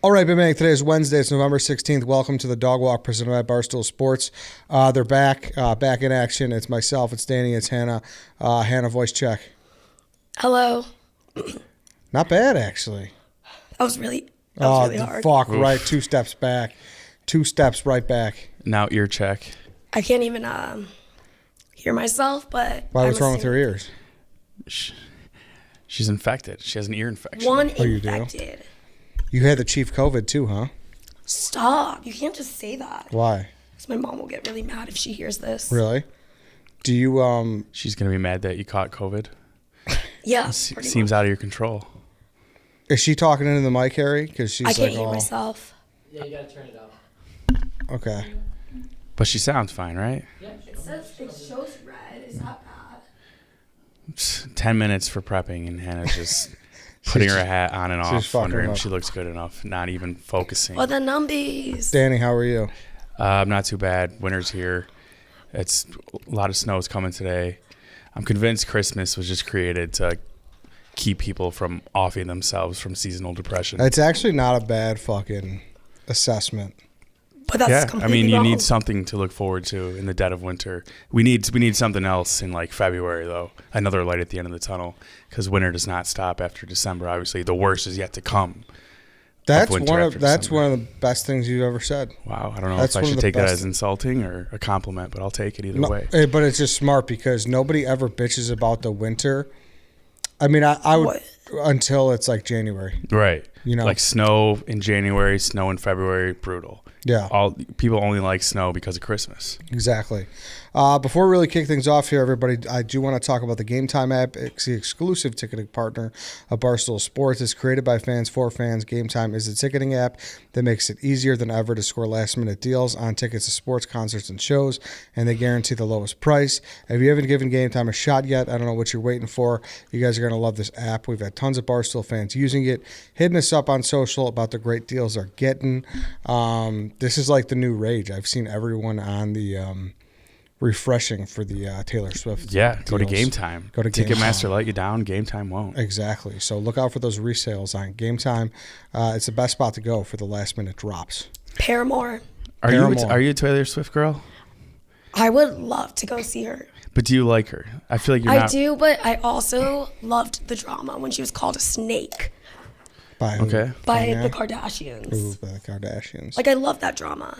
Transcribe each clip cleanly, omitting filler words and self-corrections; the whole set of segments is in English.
All right, Big Bang. Today is Wednesday. It's November 16th. Welcome to the Dog Walk presented by Barstool Sports. They're back in action. It's myself, it's Danny, it's Hannah. Hannah, voice check. Hello. Not bad, actually. That was really hard. Fuck, right. 2 steps back. 2 steps right back. Now ear check. I can't even hear myself, but What's wrong with her ears? She's infected. She has an ear infection. One you do? infected. You had the chief COVID too, huh? Stop. You can't just say that. Why? Because my mom will get really mad if she hears this. Really? Do you, She's going to be mad that you caught COVID. Yeah. Seems out of your control. Is she talking into the mic, Harry? Because she's I can't like, hear myself. Yeah, you gotta turn it up. Okay. But she sounds fine, right? Yeah. It shows red. Is that bad? 10 minutes for prepping, and Hannah's just putting her hat on and off, wondering if she looks good enough, not even focusing. Well, the numbies. Danny, how are you? I'm not too bad. Winter's here. It's a lot of snow's coming today. I'm convinced Christmas was just created to keep people from offing themselves from seasonal depression. It's actually not a bad fucking assessment. But that's completely you wrong. need something to look forward to in the dead of winter. We need something else in like February though. Another light at the end of the tunnel, because winter does not stop after December. Obviously, the worst is yet to come. That's one of the best things you've ever said. Wow, I don't know if I should take that as insulting or a compliment, but I'll take it either way. But it's just smart because nobody ever bitches about the winter. I mean, I would until it's like January. Right. You know, like snow in January, snow in February, brutal. Yeah. People only like snow because of Christmas. Exactly. Before we really kick things off here, everybody, I do want to talk about the Game Time app. It's the exclusive ticketing partner of Barstool Sports. It's created by fans for fans. Game Time is a ticketing app that makes it easier than ever to score last-minute deals on tickets to sports, concerts, and shows, and they guarantee the lowest price. If you haven't given Game Time a shot yet, I don't know what you're waiting for. You guys are going to love this app. We've had tons of Barstool fans using it, hitting us up on social about the great deals they're getting. This is like the new rage. I've seen everyone on the refreshing for the Taylor Swift. Yeah, deals. go to Game Time. Go to Game Ticketmaster Time. let you down. Game Time won't. Exactly. So look out for those resales on Game Time. It's the best spot to go for the last minute drops. Paramore. Are you a Taylor Swift girl? I would love to go see her. But do you like her? I feel like you're not. I do, but I also loved the drama when she was called a snake By the Kardashians. Ooh, by the Kardashians. Like, I love that drama.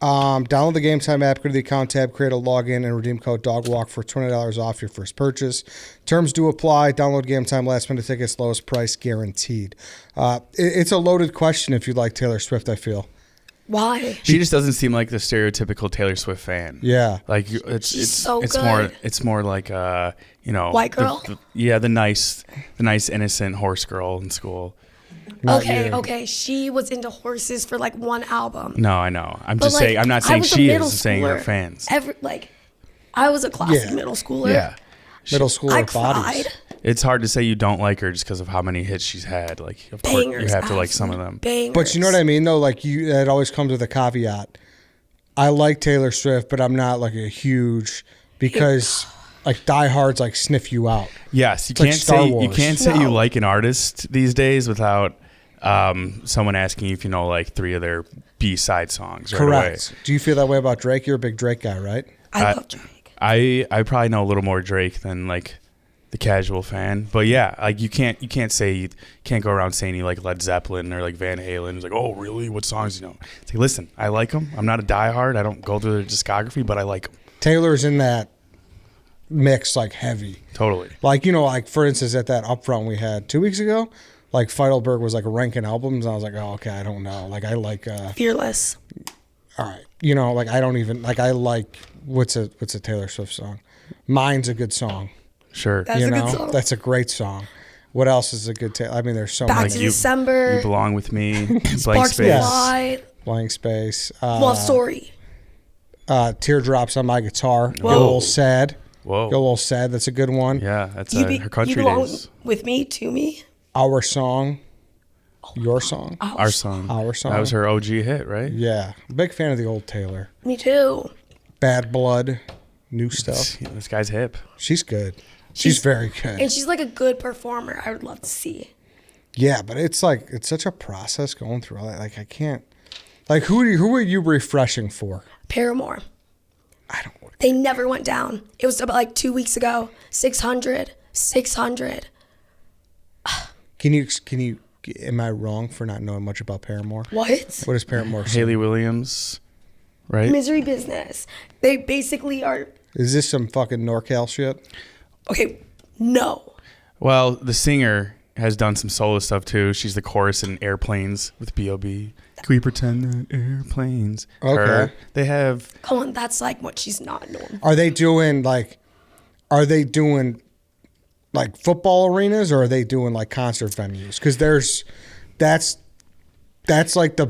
Download the Game Time app, go to the account tab, create a login, and redeem code DOGWALK for $20 off your first purchase. Terms do apply. Download Game Time, last minute tickets, lowest price guaranteed. It's a loaded question if you like Taylor Swift, I feel. Why? She just doesn't seem like the stereotypical Taylor Swift fan. Yeah, like it's more like white girl. The nice innocent horse girl in school. Okay. She was into horses for like one album. No, I know. I'm just saying. I'm not saying she is. I'm saying her fans. I was a classic middle schooler. Yeah, middle schooler I bodies. cried. It's hard to say you don't like her just because of how many hits she's had. Like, of course, you have to like some of them. Bangers. But you know what I mean, though? Like, it always comes with a caveat. I like Taylor Swift, but I'm not like a huge, because like diehards like sniff you out. Yes, you can't say you like an artist these days without someone asking you if you know like 3 of their B-side songs. Right Correct. away. Do you feel that way about Drake? You're a big Drake guy, right? I love Drake. I probably know a little more Drake than like the casual fan, but yeah, like you can't go around saying you like Led Zeppelin or like Van Halen. It's like, oh really? What songs you know? It's like, listen, I like them. I'm not a diehard. I don't go through their discography, but I like them. Taylor's in that mix, like heavy. Totally. Like, like for instance, at that upfront we had 2 weeks ago, like Feidelberg was like ranking albums, and I was like, oh okay, I don't know. Like I like Fearless. All right, like I don't even like. I like what's a Taylor Swift song? Mine's a good song. Sure. That's a good song. That's a great song. What else is a good Taylor? I mean, there's so Back many. to December. You Belong With Me. Blank Sparks Space. Fly. Blank Space. Love Story. Teardrops on My Guitar. Whoa. Get a little sad. Whoa. Get a little sad. That's a good one. Yeah, that's her country You Belong days. With Me, To Me. Our Song. Your Song. Our Song. Our Song. That was her OG hit, right? Yeah. Big fan of the old Taylor. Me too. Bad Blood. New stuff. This guy's hip. She's good. She's very good. And she's like a good performer. I would love to see. Yeah, but it's like it's such a process going through all that. Like I can't. Like who are you refreshing for? Paramore. I don't. They never went down. It was about like 2 weeks ago. 600. Can you? Am I wrong for not knowing much about Paramore? What? What is Paramore? Haley Williams, right? Misery Business. They basically are. Is this some fucking NorCal shit? Okay, no. Well, the singer has done some solo stuff too. She's the chorus in Airplanes with B.O.B. Can we pretend that airplanes? Okay. Her. They have. Come on, that's like what she's not known. Are they doing like football arenas, or are they doing like concert venues? Because that's like the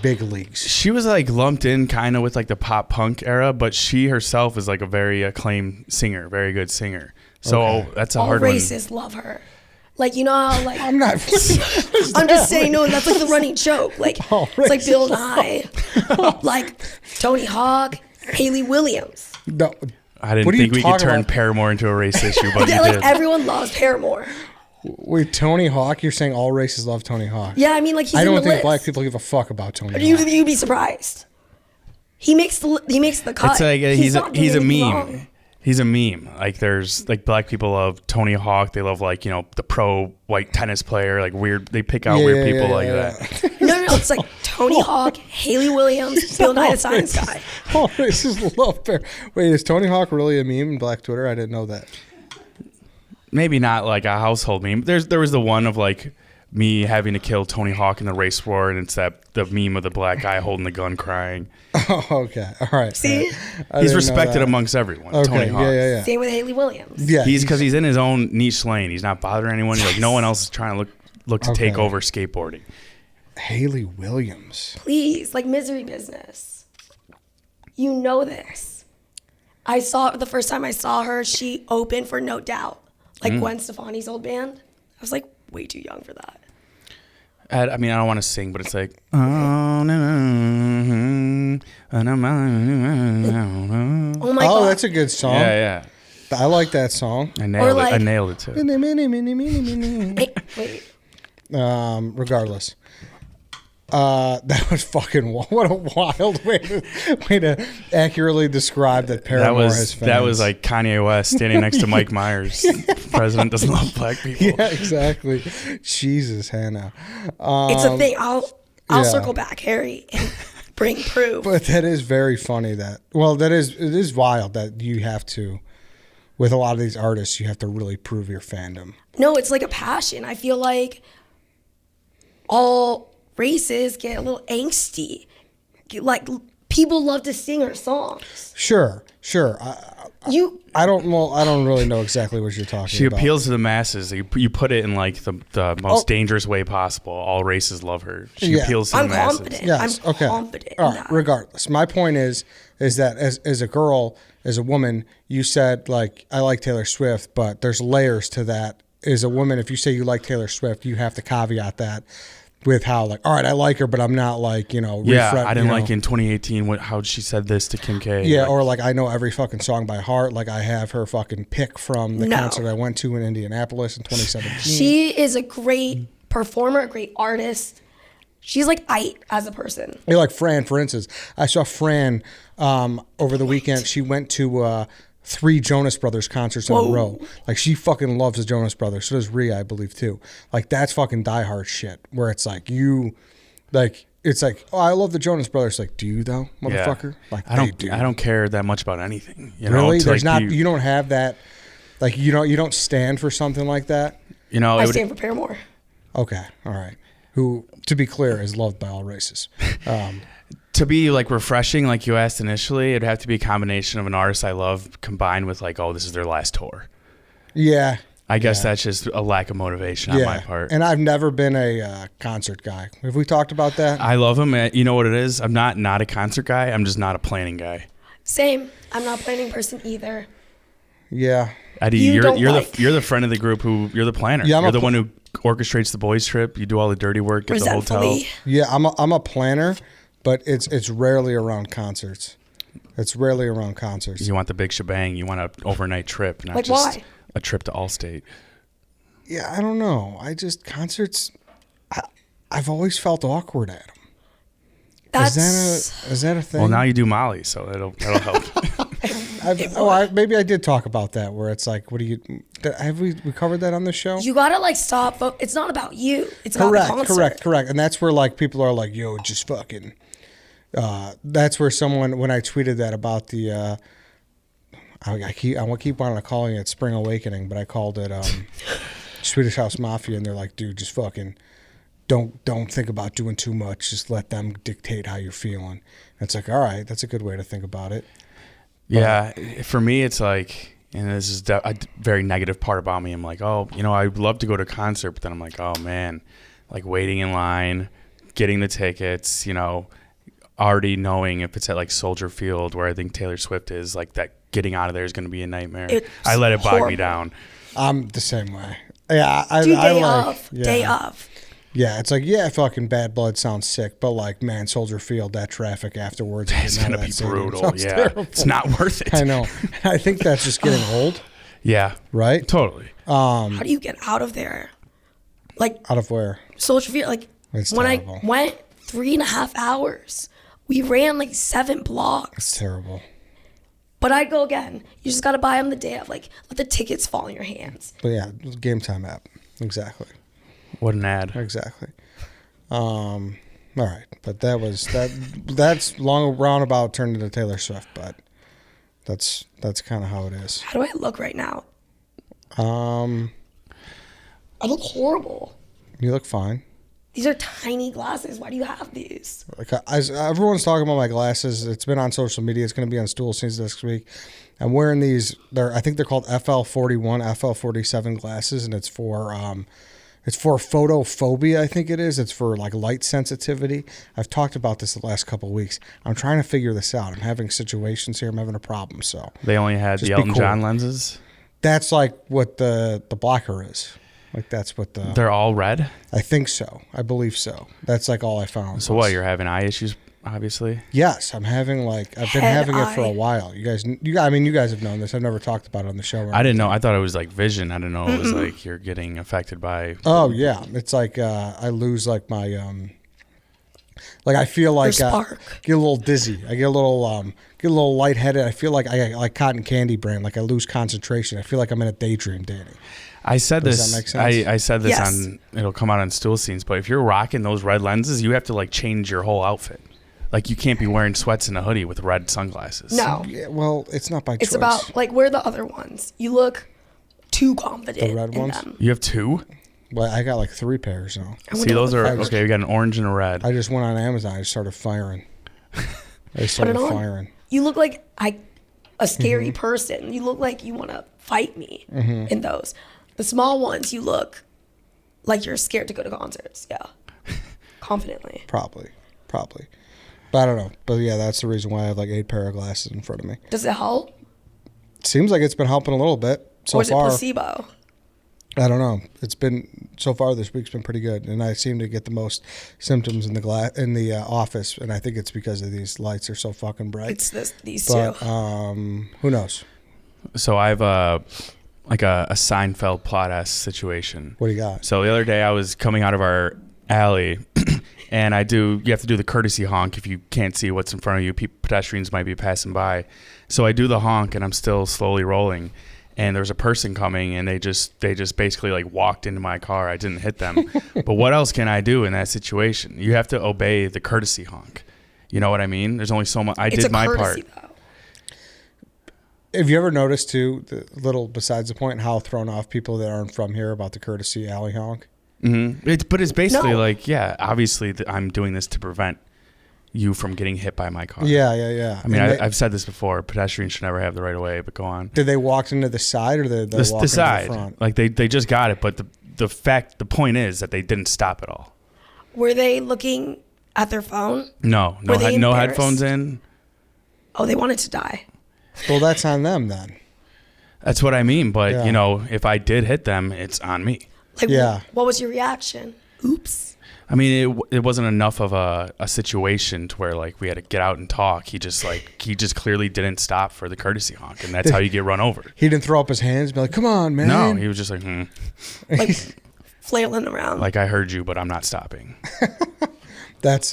big leagues. She was like lumped in kind of with like the pop punk era, but she herself is like a very acclaimed singer, very good singer. So Okay. that's a All hard one. racists love her. Like, you know how, like, I'm not. I'm just saying, no, that's like the running joke. Like, All it's like racists Bill Nye, like Tony Hawk, Haley Williams. No. I didn't What are you think we could talking turn about? Paramore into a race issue, but you Like, did. everyone loves Paramore. Wait, Tony Hawk? You're saying all races love Tony Hawk? Yeah, I mean, like, he's I in don't the think list. black people give a fuck about Tony You, Hawk. you'd be surprised. He makes the cut. It's like he's not doing a anything meme. wrong. He's a meme. Like there's like black people love Tony Hawk. They love like, you know, the pro white tennis player. Like weird. They pick out weird people like that. No, it's like Tony Hawk, Haley Williams, Bill Nye the Science Guy. All races love Bear. Wait, is Tony Hawk really a meme in Black Twitter? I didn't know that. Maybe not like a household meme. There was the one of like me having to kill Tony Hawk in the race war, and it's the meme of the black guy holding the gun crying. Oh, okay. All right. See? I He's didn't know respected that. amongst everyone. Okay. Tony Hawk. Yeah. Same with Haley Williams. Yeah. He's because he's in his own niche lane. He's not bothering anyone. Like no one else is trying to look to take Okay. over skateboarding. Haley Williams. Please, like Misery Business. You know this. I saw the first time I saw her, she opened for No Doubt, like Gwen Stefani's old band. I was like way too young for that. I mean, I don't want to sing, but it's like, oh, no, no, Oh my god. That's a good song. yeah. I like that song. I nailed it. I like- nailed it too. Regardless. That was fucking what a wild way to accurately describe that Paramore has fans. That was like Kanye West standing next to Mike Myers. President doesn't love black people. Yeah, exactly. Jesus, Hannah. It's a thing. I'll yeah. circle back, Harry, and bring proof. But that is very funny it is wild that you have to, with a lot of these artists, you have to really prove your fandom. No, it's like a passion. I feel like all races get a little angsty. Like people love to sing her songs. Sure. I don't really know exactly what you're talking She about. appeals to the masses. You put it in like the most dangerous way possible. All races love her. She Yeah. appeals to I'm the masses. confident. Yes. I'm Okay. confident in All right. that. Regardless, my point is that as a girl, as a woman, you said like I like Taylor Swift, but there's layers to that. As a woman, if you say you like Taylor Swift, you have to caveat that with how like, all right, I like her, but I'm not like, Yeah, I didn't like in 2018 how she said this to Kim K. Yeah, Like, or like I know every fucking song by heart. Like I have her fucking pick from the No. concert I went to in Indianapolis in 2017. She is a great performer, a great artist. She's like as a person. You're like Fran, for instance. I saw Fran over the weekend. She went to 3 Jonas Brothers concerts in a row. Like she fucking loves the Jonas Brothers. So does Rhea, I believe, too. Like that's fucking diehard shit. Where it's like it's like, oh, I love the Jonas Brothers. Like, do you though, motherfucker? Like I they do. don't care that much about anything. You Really? know, There's like not. You don't have that. Like you don't stand for something like that. You know, I stand for Paramore. Okay, all right. Who, to be clear, is loved by all races. to be like refreshing, like you asked initially, it'd have to be a combination of an artist I love combined with like, oh, this is their last tour. Yeah. I guess that's just a lack of motivation on my part. And I've never been a concert guy. Have we talked about that? I love them. You know what it is? I'm not a concert guy. I'm just not a planning guy. Same. I'm not a planning person either. Yeah. Eddie, You you're don't you're like- the friend of the group you're the planner. Yeah, I'm you're a the pl- one who orchestrates the boys' trip. You do all the dirty work at the hotel. Resentfully. Yeah, I'm a planner, but it's rarely around concerts. It's rarely around concerts. You want the big shebang. You want an overnight trip, not Like, just why? a trip to Allstate. Yeah, I don't know. Concerts, I've always felt awkward at them. That's Is that a thing? Well, now you do Molly, so that'll help. Maybe I did talk about that, where it's like, what do you? Have we covered that on the show? you gotta like stop. It's not about you. It's about the concert. Correct. And that's where like people are like, yo, just fucking. That's where someone, when I tweeted that about the, I keep wanting to call it Spring Awakening, but I called it Swedish House Mafia, and they're like, dude, just fucking don't think about doing too much. Just let them dictate how you're feeling. And it's like, all right, that's a good way to think about it. Yeah, for me, it's like, and this is a very negative part about me. I'm like, oh, I'd love to go to a concert, but then I'm like, oh man, like waiting in line, getting the tickets, already knowing if it's at like Soldier Field, where I think Taylor Swift is, like that getting out of there is going to be a nightmare. I let it bog me down. I'm the same way. Yeah, Day of. Yeah, it's like, fucking Bad Blood sounds sick, but like, man, Soldier Field, that traffic afterwards, it's gonna be brutal. Yeah, terrible. It's not worth it. I know. I think that's just getting old. Yeah, right. Totally. How do you get out of there? Like out of where? Soldier Field. Like it's when terrible. I went 3.5 hours, we ran like 7 blocks. It's terrible. But I'd go again. You just gotta buy them the day of. Like let the tickets fall in your hands. But yeah, Game Time app. Exactly. What an ad. Exactly. All right, but that's long roundabout turned into Taylor Swift, but that's kind of how it is. How do I look right now? I look horrible. You look fine. These are tiny glasses. Why do you have these? Like everyone's talking about my glasses. It's been on social media. It's going to be on Stool Scenes this week. I'm wearing these. I think they're called FL41, FL47 glasses, and it's for photophobia, I think it is. It's for like light sensitivity. I've talked about this the last couple of weeks. I'm trying to figure this out. I'm having situations here. I'm having a problem. So they only had the Elton John lenses. That's like what the blocker is. Like that's what They're all red? I think so. I believe so. That's like all I found. So what, you're having eye issues, obviously? Yes, I'm having I've been having it for a while. You guys have known this. I've never talked about it on the show. I didn't know. I thought it was like vision. I didn't know it was like you're getting affected by. Oh yeah, it's like I lose like my I feel like get a little dizzy. I get a little lightheaded. I feel like I like cotton candy brain. Like I lose concentration. I feel like I'm in a daydream, Danny. I said Does this. that make sense? I said this Yes. on. It'll come out on Stool Scenes. But if you're rocking those red lenses, you have to like change your whole outfit. Like you can't be wearing sweats and a hoodie with red sunglasses. No. Yeah, well, it's not by choice. It's about like where the other ones. You look too confident The red in ones? them. You have 2? Well, I got like 3 pairs now. See, those are okay. We got an orange and a red. I just went on Amazon. I just started firing. Put it on. You look like a scary person. You look like you want to fight me in those. The small ones, you look like you're scared to go to concerts. Yeah. Confidently. Probably. But I don't know. But yeah, that's the reason why I have like 8 pair of glasses in front of me. Does it help? Seems like it's been helping a little bit so or is far. it placebo? I don't know. It's been so far this week's been pretty good, and I seem to get the most symptoms in the office, and I think it's because of these lights are so fucking bright. It's these but, two. Who knows? So I have a Seinfeld plot-esque situation. What do you got? So the other day I was coming out of our alley, and you have to do the courtesy honk if you can't see what's in front of you. Pedestrians might be passing by. So I do the honk, and I'm still slowly rolling. And there's a person coming, and they just basically like walked into my car. I didn't hit them. But what else can I do in that situation? You have to obey the courtesy honk. You know what I mean? There's only so much. I did my part. Though. Have you ever noticed too, the little besides the point, how thrown off people that aren't from here about the courtesy alley honk? Mm-hmm. But it's basically No. like, yeah, obviously I'm doing this to prevent you from getting hit by my car. Yeah. I mean, I've said this before. Pedestrians should never have the right of way, but go on. Did they walk into the side or did they walk The side. into the front? Like they just got it, but the point is that they didn't stop at all. Were they looking at their phone? No Were they no embarrassed? headphones in. Oh, they wanted to die. Well, that's on them then. That's what I mean. But Yeah. if I did hit them, it's on me. Like, Yeah. What was your reaction? Oops. I mean, it wasn't enough of a situation to where like we had to get out and talk. He just clearly didn't stop for the courtesy honk, and that's how you get run over. He didn't throw up his hands and be like, come on, man. No, he was just like, Like flailing around. Like, I heard you, but I'm not stopping. That's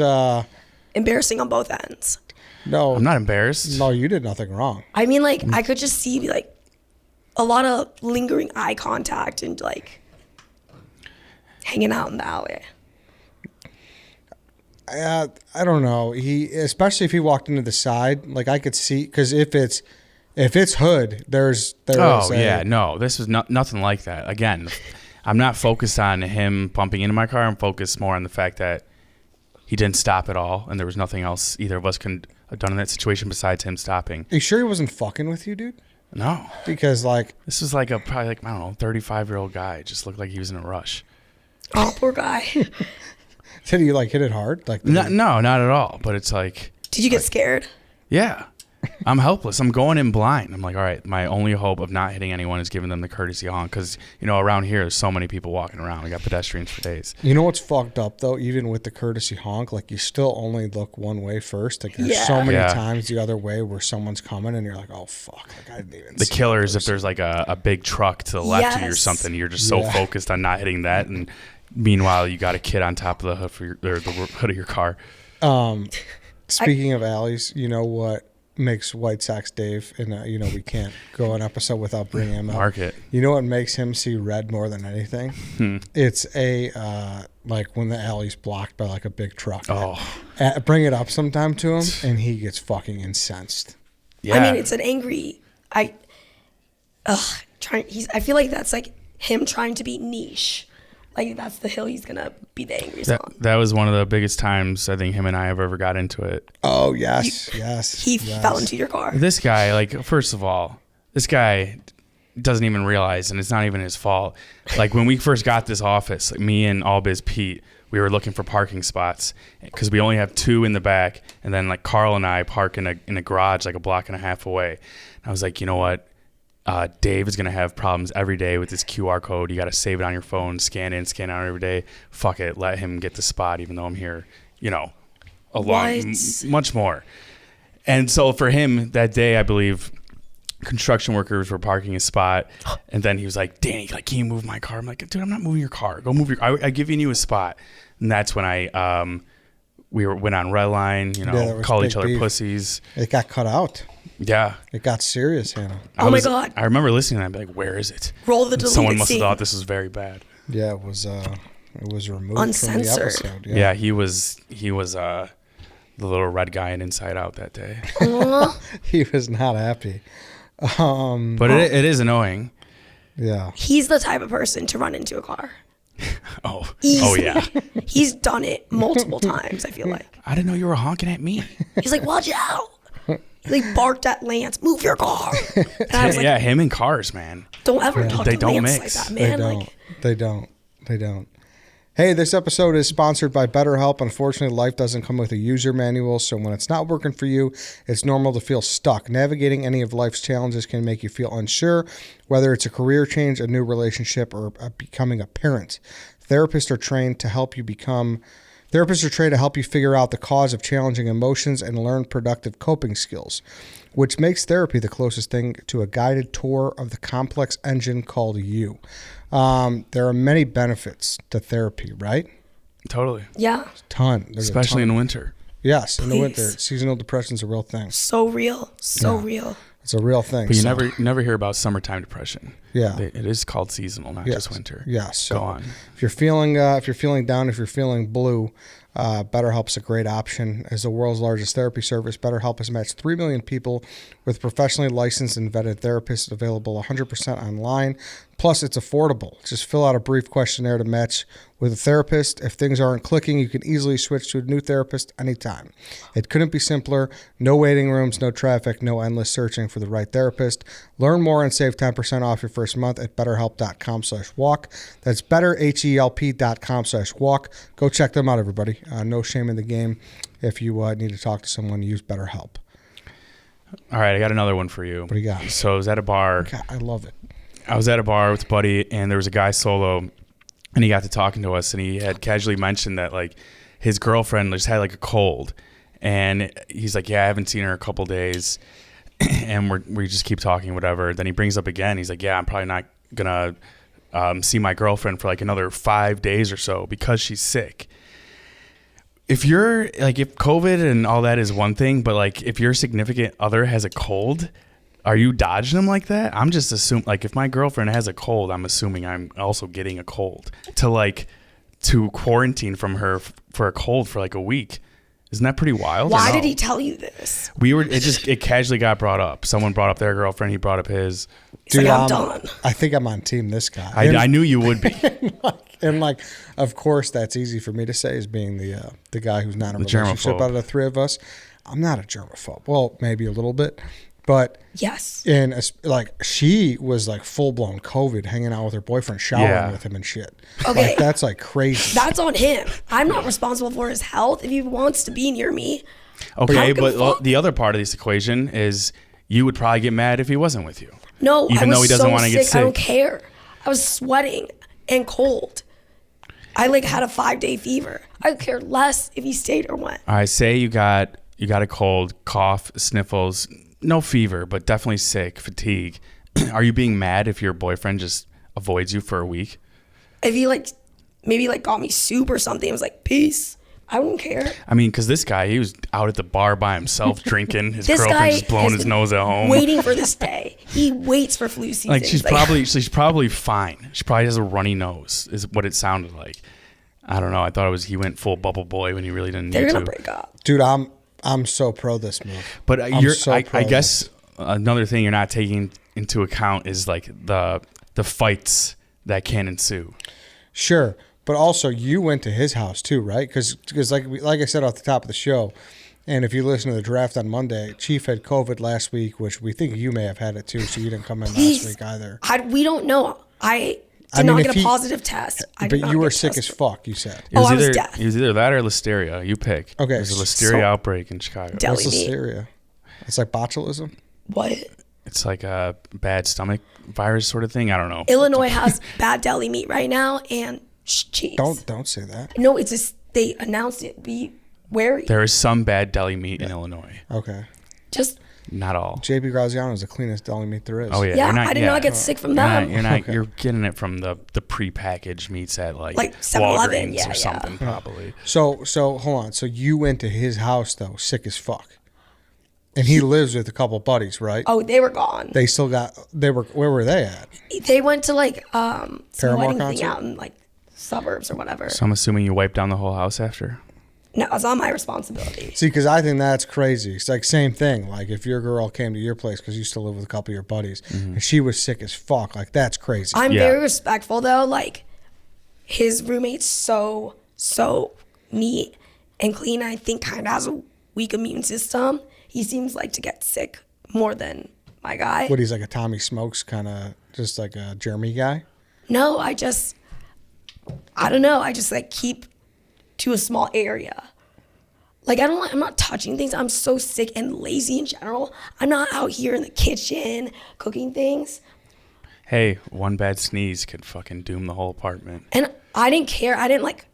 Embarrassing on both ends. no. I'm not embarrassed. No, you did nothing wrong. I mean, like, I could just see, like, a lot of lingering eye contact and, like, hanging out in the alley. I don't know. Especially if he walked into the side, like I could see, because if it's hood, there's Oh, yeah. No, this was nothing like that. Again, I'm not focused on him bumping into my car. I'm focused more on the fact that he didn't stop at all, and there was nothing else either of us could have done in that situation besides him stopping. Are you sure he wasn't fucking with you, dude? No. Because like This was like probably like, I don't know, 35-year-old guy. It just looked like he was in a rush. Oh, poor guy. did he like hit it hard? Like No, not at all. But it's like, Did you get scared? yeah, I'm helpless. I'm going in blind. I'm like, all right, my only hope of not hitting anyone is giving them the courtesy honk. Because, around here, there's so many people walking around. We got pedestrians for days. You know what's fucked up though? Even with the courtesy honk, like you still only look one way first. Like there's so many Yeah. times the other way where someone's coming and you're like, oh fuck, like I didn't even. The see killer that is if person. there's like a big truck to the left of you or Yes. something. You're just so Yeah. focused on not hitting that. And meanwhile, you got a kid on top of the hood of your car. Speaking of alleys, you know what makes White Sox Dave, and we can't go an episode without bringing him up. Market. You know what makes him see red more than anything? It's like when the alley's blocked by like a big truck. Oh, Bring it up sometime to him, and he gets fucking incensed. yeah. I mean, it's an angry. I feel like that's like him trying to be niche. Like that's the hill he's gonna be the angriest on. that was one of the biggest times I think him and I have ever got into it. Oh yes, yes. He yes. fell into your car. This guy, like, first of all, this guy doesn't even realize, and it's not even his fault. Like, when we first got this office, like, me and Allbiz Pete, we were looking for parking spots because we only have 2 in the back, and then, like, Carl and I park in a garage like a block and a half away. And I was like, you know what? Dave is going to have problems every day with this QR code. You got to save it on your phone, scan in, scan out every day. Fuck it. Let him get the spot, even though I'm here, much more. And so for him that day, I believe construction workers were parking a spot, and then he was like, Danny, like, can you move my car? I'm like, dude, I'm not moving your car. Go move your I giving you a spot. And that's when I went on red line, there was called big each other beef. pussies. It got cut out. Yeah. It got serious, Hannah. Oh my God. I remember listening to that and be like, where is it? Roll the And deleted someone must have scene. thought this was very bad. Yeah, it was removed Uncensored. from the episode. Yeah, he was the little red guy in Inside Out that day. He was not happy. But it is annoying. Yeah. He's the type of person to run into a car. Oh Easy. yeah. He's done it multiple times, I feel like. I didn't know you were honking at me. He's like, watch out. He like barked at Lance, move your car. And I was like, Yeah, him and cars, man. don't ever talk They to don't Lance mix. like that, They man. don't. Like, They don't. Hey, this episode is sponsored by BetterHelp. Unfortunately, life doesn't come with a user manual, so when it's not working for you, it's normal to feel stuck. Navigating any of life's challenges can make you feel unsure, whether it's a career change, a new relationship, or becoming a parent. Therapists are trained to help you figure out the cause of challenging emotions and learn productive coping skills, which makes therapy the closest thing to a guided tour of the complex engine called you. There are many benefits to therapy, right? Totally. yeah, Ton. There's a Especially ton. in winter. Yes, in the Please. winter. Seasonal depression is a real thing. so real. So real. It's a real thing. But you So, never hear about summertime depression. Yeah. It is called seasonal, not yes, just winter. Yes. So Go on. If you're feeling down, if you're feeling blue, BetterHelp's a great option. As the world's largest therapy service, BetterHelp has matched 3 million people with professionally licensed and vetted therapists, available 100% online. Plus, it's affordable. Just fill out a brief questionnaire to match with a therapist. If things aren't clicking, you can easily switch to a new therapist anytime. It couldn't be simpler. No waiting rooms, no traffic, no endless searching for the right therapist. Learn more and save 10% off your first month at betterhelp.com/walk. That's betterhelp.com/walk. Go check them out, everybody. No shame in the game. If you need to talk to someone, use BetterHelp. All right, I got another one for you. What do you got? So I was at a bar. God, I love it. I was at a bar with a buddy, and there was a guy solo, and he got to talking to us, and he had casually mentioned that, like, his girlfriend just had, like, a cold. And he's like, yeah, I haven't seen her in a couple days. And we just keep talking, whatever. Then he brings up again. He's like, yeah, I'm probably not going to see my girlfriend for like another 5 days or so because she's sick. If you're like, if COVID and all that is one thing, but like if your significant other has a cold, are you dodging them like that? I'm just assuming, like, if my girlfriend has a cold, I'm assuming I'm also getting a cold. To quarantine from her for a cold for like a week. Isn't that pretty wild? Why did he tell you this? It casually got brought up. Someone brought up their girlfriend. He brought up his. Dude, I'm done. I think I'm on team this guy. I knew you would be. And of course, that's easy for me to say as being the guy who's not in a The relationship germaphobe. out of the three of us. I'm not a germaphobe. Well, maybe a little bit, but Yes. she was like full blown COVID, hanging out with her boyfriend, showering with him and shit. Okay. Like, that's like crazy. That's on him. I'm not responsible for his health. If he wants to be near me, Okay, I don't give a but fuck. the other part of this equation is you would probably get mad if he wasn't with you. no, Even I was though he doesn't so wanna get sick. I don't sick. care. I was sweating and cold. I had a 5-day fever. I could care less if he stayed or went. All right, say you got a cold, cough, sniffles, no fever, but definitely sick, fatigue. Are you being mad if your boyfriend just avoids you for a week? If he maybe got me soup or something, I was like, peace. I wouldn't care. I mean, because this guy, he was out at the bar by himself drinking. His This guy girlfriend just blowing has his been nose at home. waiting for this day. He waits for flu season. Like she's He's probably fine. She probably has a runny nose, is what it sounded like. I don't know. I thought he went full bubble boy when he really didn't they're need gonna to. break up. Dude, I'm so pro this move. But so pro I of guess another thing you're not taking into account is like the fights that can ensue. Sure, but also you went to his house too, right? Because like I said off the top of the show, and if you listen to the draft on Monday, Chief had COVID last week, which we think you may have had it too, so you didn't come in last week either. We don't know. I did mean, not if get a he- positive test. I did But not you were get sick as tested. fuck, you said. It was I was either deaf. it was either that or listeria. You pick. Okay, There's a listeria so- outbreak in Chicago. Deli What's meat. listeria? It's like botulism? What? It's like a bad stomach virus sort of thing. I don't know. Illinois has bad deli meat right now and cheese. Don't say that. No, it's just they announced it. Be wary. There is some bad deli meat in Illinois. Okay. Just Not all. JB Graziano is the cleanest deli meat there is. Oh yeah. yeah. You're not, I did not get sick from You're them. not. You're not. Okay. You're getting it from the prepackaged meats at like 7-Eleven, Walgreens yeah, or something probably. So hold on. So you went to his house though, sick as fuck, and he lives with a couple buddies, right? Oh, they were gone. They still got. Where were they at? They went to some Paramore wedding concert? thing out in suburbs or whatever. So I'm assuming you wiped down the whole house after. No, it's not my responsibility. See, because I think that's crazy. It's like same thing. Like if your girl came to your place because you still live with a couple of your buddies, and she was sick as fuck, like that's crazy. I'm Yeah. very respectful though. Like his roommate's so neat and clean. I think kind of has a weak immune system. He seems like to get sick more than my guy. What, he's like a Tommy Smokes kind of, just like a Jeremy guy? No, I don't know. I just keep to a small area. I'm not touching things. I'm so sick and lazy in general. I'm not out here in the kitchen cooking things. Hey, one bad sneeze could fucking doom the whole apartment. And I didn't care. I didn't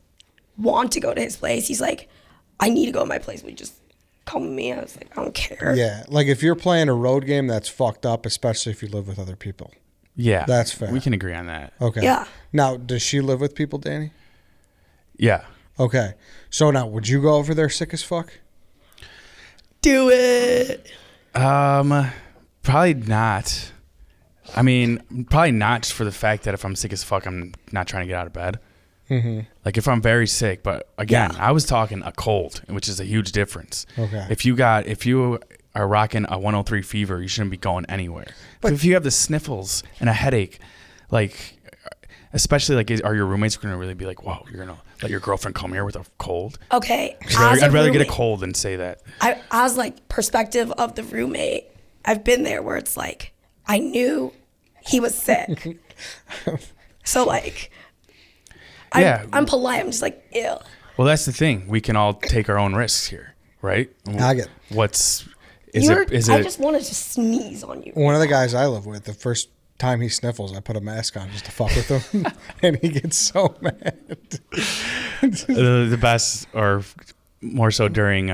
want to go to his place. He's like, I need to go to my place. Will you just come with me? I was like, I don't care. Yeah, like if you're playing a road game, that's fucked up, especially if you live with other people. Yeah, That's fair. We can agree on that. Okay. Yeah. Now, does she live with people, Danny? Yeah. Okay. So now, would you go over there sick as fuck? Do it. Probably not. I mean, probably not just for the fact that if I'm sick as fuck, I'm not trying to get out of bed. Mm-hmm. Like if I'm very sick, but again, I was talking a cold, which is a huge difference. Okay. If you are rocking a 103 fever, you shouldn't be going anywhere. But if you have the sniffles and a headache, especially are your roommates going to really be like, "Whoa, you're gonna let your girlfriend come here with a cold?" Okay. I'd rather get a cold than say that. As perspective of the roommate, I've been there where it's I knew he was sick. So Yeah. I'm polite. I'm just ew. Well, that's the thing. We can all take our own risks here, right? I get. I just wanted to sneeze on you. One of the guys I live with, the first time he sniffles, I put a mask on just to fuck with him, and he gets so mad. the best, or more so during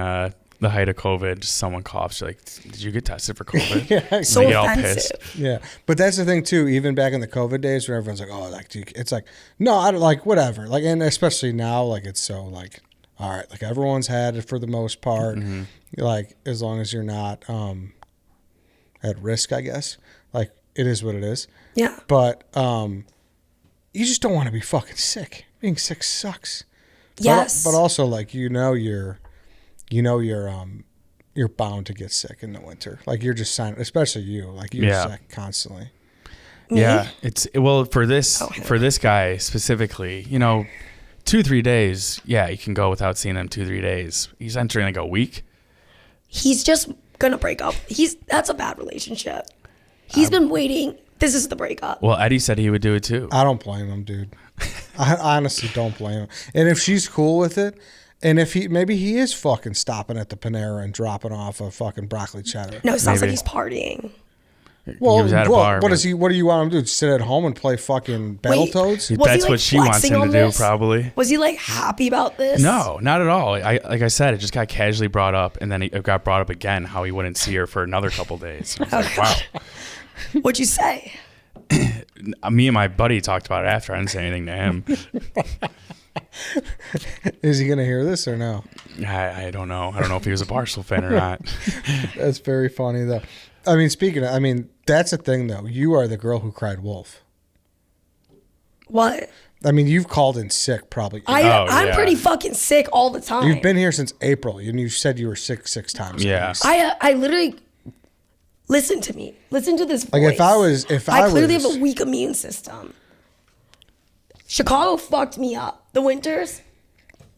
the height of COVID, just someone coughs, you're like, did you get tested for COVID? Yeah, So They get all offensive. pissed. yeah. But that's the thing too. Even back in the COVID days, when everyone's like, "Oh, like," it's like, no, I don't like whatever. Like, and especially now, like it's so like, all right, like everyone's had it for the most part. Like as long as you're not at risk, I guess. Like it is what it is. Yeah. But you just don't want to be fucking sick. Being sick sucks. Yes. But also like you're bound to get sick in the winter. Like you're just signing, especially you. Like you're Yeah. sick constantly. Yeah, for this Oh, hell. for this guy specifically, 2-3 days. Yeah, you can go without seeing him 2-3 days. He's entering like a week. He's just gonna break up. That's a bad relationship. He's been waiting. This is the breakup. Well, Eddie said he would do it too. I don't blame him, dude. I honestly don't blame him. And if she's cool with it, and if maybe he is fucking stopping at the Panera and dropping off a fucking broccoli cheddar. No, it sounds like Maybe. he's partying. Well, he was at a bar. what but does he? What do you want him to do? Sit at home and play fucking Battletoads? Was he, That's like, what she wants flexing him to on do, this? probably. Was he like happy about this? No, not at all. Like I said, it just got casually brought up, and then it got brought up again how he wouldn't see her for another couple days. I was like, wow. What'd you say? Me and my buddy talked about it after. I didn't say anything to him. Is he gonna hear this or no? I don't know. I don't know if he was a Barstool fan or not. That's very funny though. I mean, that's the thing though. You are the girl who cried wolf. What? I mean, you've called in sick probably. I'm yeah. pretty fucking sick all the time. You've been here since April, and you said you were sick 6 times. at Yeah. least. I literally listen to me. Listen to this voice. Like if I clearly was, have a weak immune system. Chicago fucked me up. The winters,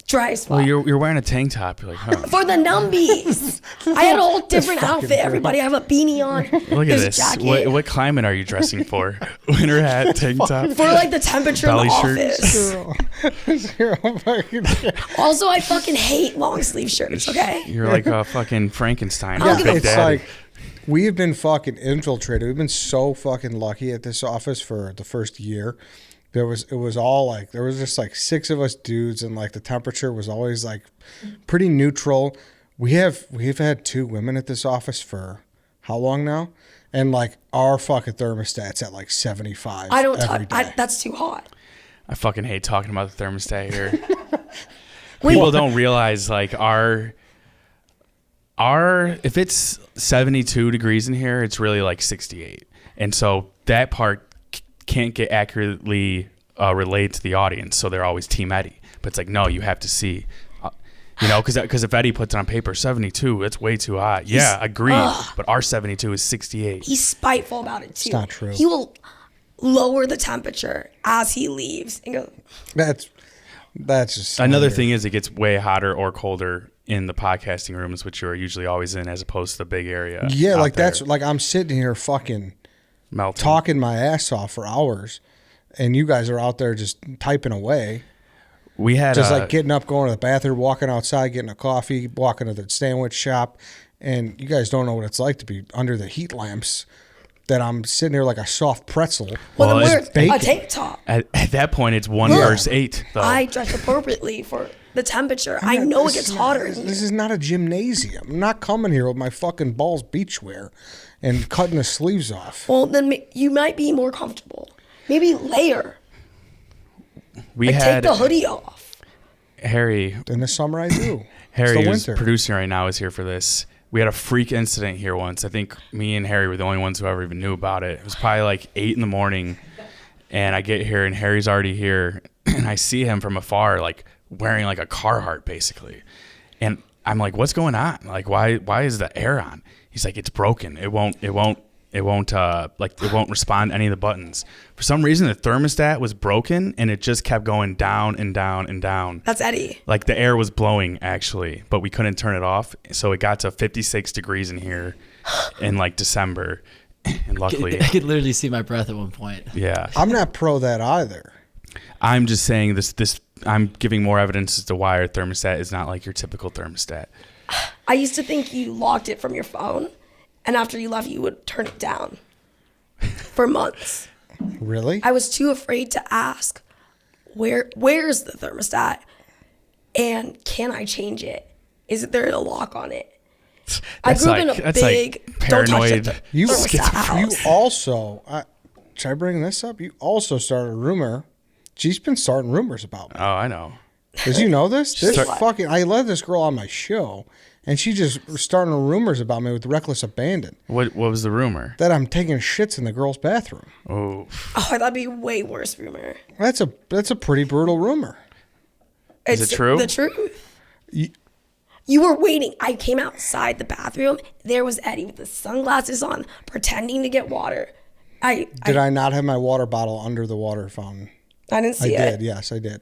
dry as fuck. Well, you're wearing a tank top. You're like, huh. For the numbies. I had a whole different outfit. Everybody, I have a beanie on. Look at this this. jacket. What climate are you dressing for? Winter hat, tank top. For like the temperature in Belly the shirts. office. Also, I fucking hate long sleeve shirts. Okay. You're like a fucking Frankenstein. I don't or give a Big it's Daddy. like we have been fucking infiltrated. We've been so fucking lucky at this office for the first year. It was all like there was just like 6 of us dudes, and like the temperature was always like pretty neutral. We've had 2 women at this office for how long now? And like our fucking thermostat's at like 75. I don't every touch. day. That's too hot. I fucking hate talking about the thermostat here. Wait, People don't realize like our if it's 72 degrees in here, it's really like 68, and so that part can't get accurately relayed to the audience, so they're always Team Eddie. But it's like, no, you have to see, because if Eddie puts it on paper 72, it's way too hot. Yeah, agreed. But our 72 is 68. He's spiteful about it too. It's not true. He will lower the temperature as he leaves and go. That's just Another slander. thing is it gets way hotter or colder in the podcasting rooms, which you're usually always in, as opposed to the big area. Yeah, out like there that's like I'm sitting here fucking melting. talking my ass off for hours, and you guys are out there just typing away. We had Just like getting up, going to the bathroom, walking outside, getting a coffee, walking to the sandwich shop, and you guys don't know what it's like to be under the heat lamps. That I'm sitting here like a soft pretzel. Well, Well, then it's wear a bacon. tank top. at that point it's 1 Yeah. versus 8. Though. I dress appropriately for the temperature. I know it This gets is hotter. Not, in this here. is not a gymnasium. I'm not coming here with my fucking balls beachwear and cutting the sleeves off. Well, then you might be more comfortable. Maybe layer. we Like, had take the hoodie off. Harry. In the summer, I do. Harry, it's the who's winter. producing right now, is here for this. We had a freak incident here once. I think me and Harry were the only ones who ever even knew about it. It was probably like 8 a.m, and I get here and Harry's already here, and I see him from afar, like wearing like a Carhartt basically, and I'm like, "What's going on? Like, why is the air on?" He's like, "It's broken. It won't respond to any of the buttons." For some reason, the thermostat was broken, and it just kept going down and down and down. That's Eddie. Like the air was blowing actually, but we couldn't turn it off. So it got to 56 degrees in here in like December. And luckily, I could literally see my breath at one point. yeah. I'm not pro that either. I'm just saying this I'm giving more evidence as to why our thermostat is not like your typical thermostat. I used to think you locked it from your phone, and after you left, you would turn it down for months. Really? I was too afraid to ask, where's the thermostat, and can I change it? is there a lock on it? That's I grew up in a that's big paranoid. don't touch the You, thermostat you house. also, should I bring this up? You also started a rumor. She's been starting rumors about me. Oh, I know. Did you know this? This Start- fucking, I let this girl on my show, and she just starting rumors about me with reckless abandon. What was the rumor? That I'm taking shits in the girl's bathroom. Oh, Oh, that'd be way worse rumor. That's a pretty brutal rumor. Is it true? The truth. You were waiting. I came outside the bathroom. There was Eddie with the sunglasses on, pretending to get water. Did I not have my water bottle under the water fountain? I didn't see I it. did. Yes, I did.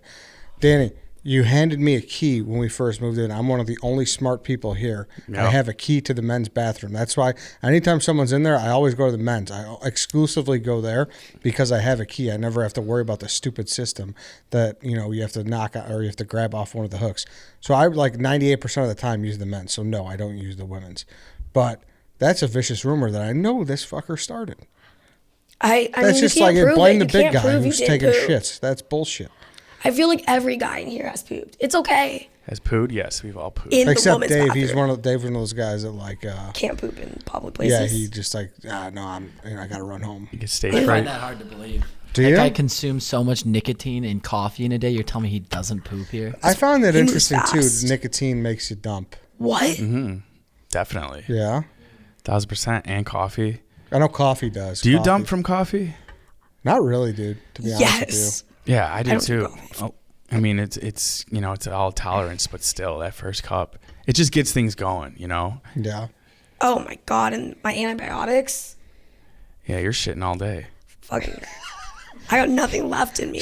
Danny, you handed me a key when we first moved in. I'm one of the only smart people here. Yeah. I have a key to the men's bathroom. That's why anytime someone's in there, I always go to the men's. I exclusively go there because I have a key. I never have to worry about the stupid system that, you have to knock out or you have to grab off one of the hooks. So I 98% of the time use the men's. So no, I don't use the women's. But that's a vicious rumor that I know this fucker started. I That's mean, just you can't like prove blame it. the You big can't guy prove you who's didn't taking poop. shits. That's bullshit. I feel like every guy in here has pooped. It's okay. has pooed? Yes, we've all pooped. In the Except woman's Dave. bathroom. He's one of those guys that Can't poop in public places. yeah, he just no, I gotta run home. You get stage I find fright. that hard to believe. Do That you? guy consumes so much nicotine and coffee in a day. You're telling me he doesn't poop here? I found that He moves interesting too. fast. Nicotine makes you dump. What? Mm-hmm. Definitely. Yeah, 1000%. And coffee. I know coffee does. Do you Coffee. dump from coffee? Not really, dude. To be honest Yes. Yeah, I do don't too. go. Oh, I mean, it's it's all tolerance, but still, that first cup, it just gets things going. with you. Yeah. Oh my god! And my antibiotics. Yeah, you're shitting all day. Fucking. I got nothing left in me.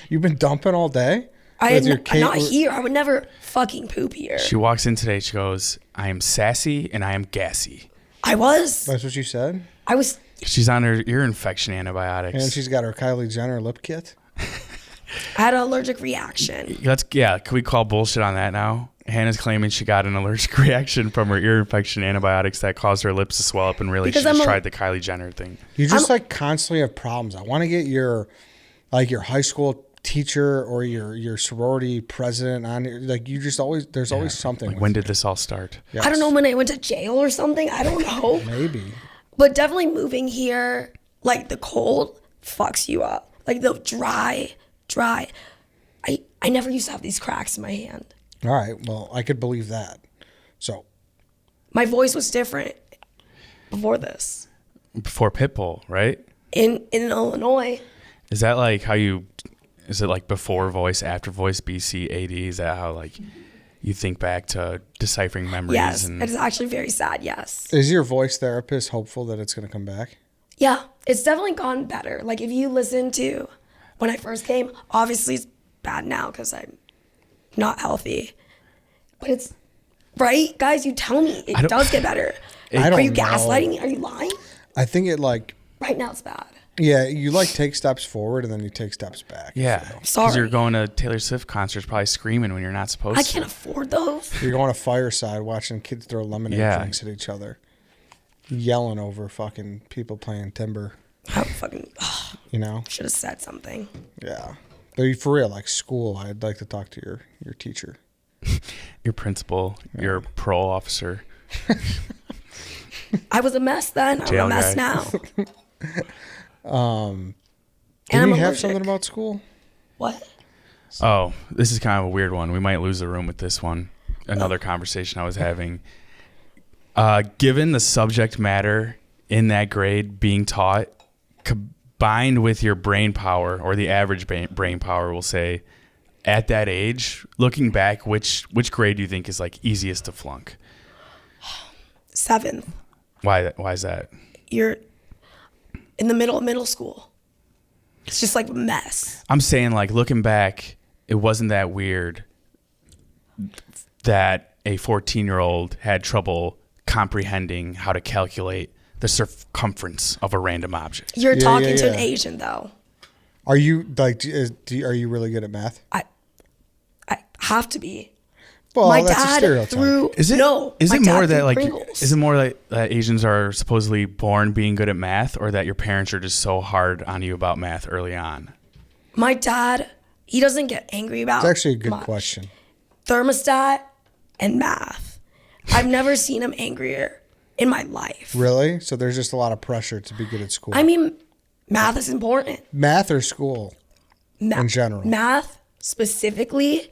You've been dumping all day. I With had your not Kate- here. I would never fucking poop here. She walks in today. She goes, "I am sassy and I am gassy." I was. That's what you said. I was. She's on her ear infection antibiotics. And she's got her Kylie Jenner lip kit. I had an allergic reaction. Can we call bullshit on that now? Hannah's claiming she got an allergic reaction from her ear infection antibiotics that caused her lips to swell up, and really Because she just I'm a- tried the Kylie Jenner thing. You just constantly have problems. I want to get your high school teacher or your sorority president on here. Like you just always there's always something. Like, with when you. did this all start? Yes. I don't know when I went to jail or something. I don't know. Maybe. But definitely moving here, like the cold fucks you up. Like the dry. I never used to have these cracks in my hand. All right. Well, I could believe that. So My voice was different before this. Before Pitbull, right? In Illinois, Is that like how you? Is it like before voice, after voice, BC, AD? Is that how like you think back to deciphering memories? yes, And it's actually very sad. Yes, is your voice therapist hopeful that it's going to come back? yeah, it's definitely gone better. Like if you listen to when I first came, obviously it's bad now because I'm not healthy, but it's right, guys. You tell me it does get better. I Are you don't know. gaslighting me? Are you lying? I think it Right now it's bad. yeah, you take steps forward and then you take steps back. yeah, because Sorry. you're going to Taylor Swift concerts, probably screaming when you're not supposed I to. can't afford those. You're going to fireside watching kids throw lemonade Yeah. drinks at each other, yelling over fucking people playing timber. I fucking should have said something. Yeah. But for real, like school, I'd like to talk to your teacher. Your principal, your parole officer. I was a mess then. I'm Jail a mess guy. now. Did And I'm you have allergic. something about school? What? Oh, this is kind of a weird one. We might lose the room with this one. Another conversation I was having. Given the subject matter in that grade being taught, combined with your brain power, or the average brain power, we'll say, at that age, looking back, which grade do you think is like easiest to flunk? 7th. Why is that? You're in the middle of middle school. It's just like a mess. I'm saying, like, looking back, it wasn't that weird that a 14-year-old had trouble comprehending how to calculate the circumference of a random object. You're Yeah, talking yeah, to an yeah. Asian though. Are you are you really good at math? I have to be. Well, My that's a dad stereotype. threw Is it? no. Is my it dad more that threw like? Pringles. Is it more like that Asians are supposedly born being good at math, or that your parents are just so hard on you about math early on? My dad, he doesn't get angry about. That's actually a good much. question. Thermostat and math. I've never seen him angrier in my life. Really? So there's just a lot of pressure to be good at school. I mean, math is important. Math or school in general? Math specifically.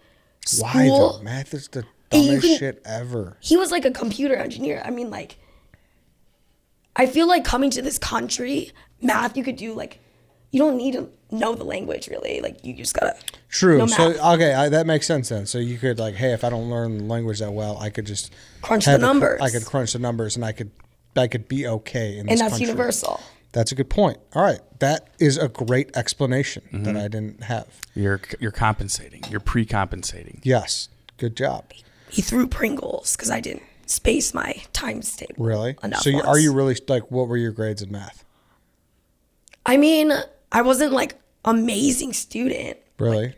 Why School. though? Math is the And you dumbest can- shit ever. He was like a computer engineer. I mean, like, I feel like coming to this country, math you could do like, you don't need to know the language really. Like, you just gotta True. know So math. okay, that makes sense then. So you could like, hey, if I don't learn the language that well, I could just Crunch have the numbers. I could crunch the numbers, and I could be okay in this And that's country. universal. That's a good point. All right, that is a great explanation that I didn't have. You're compensating. You're pre-compensating. Yes, good job. He threw Pringles because I didn't space my times table. Really? Enough So are once. you really like? What were your grades in math? I mean, I wasn't like amazing student. Really?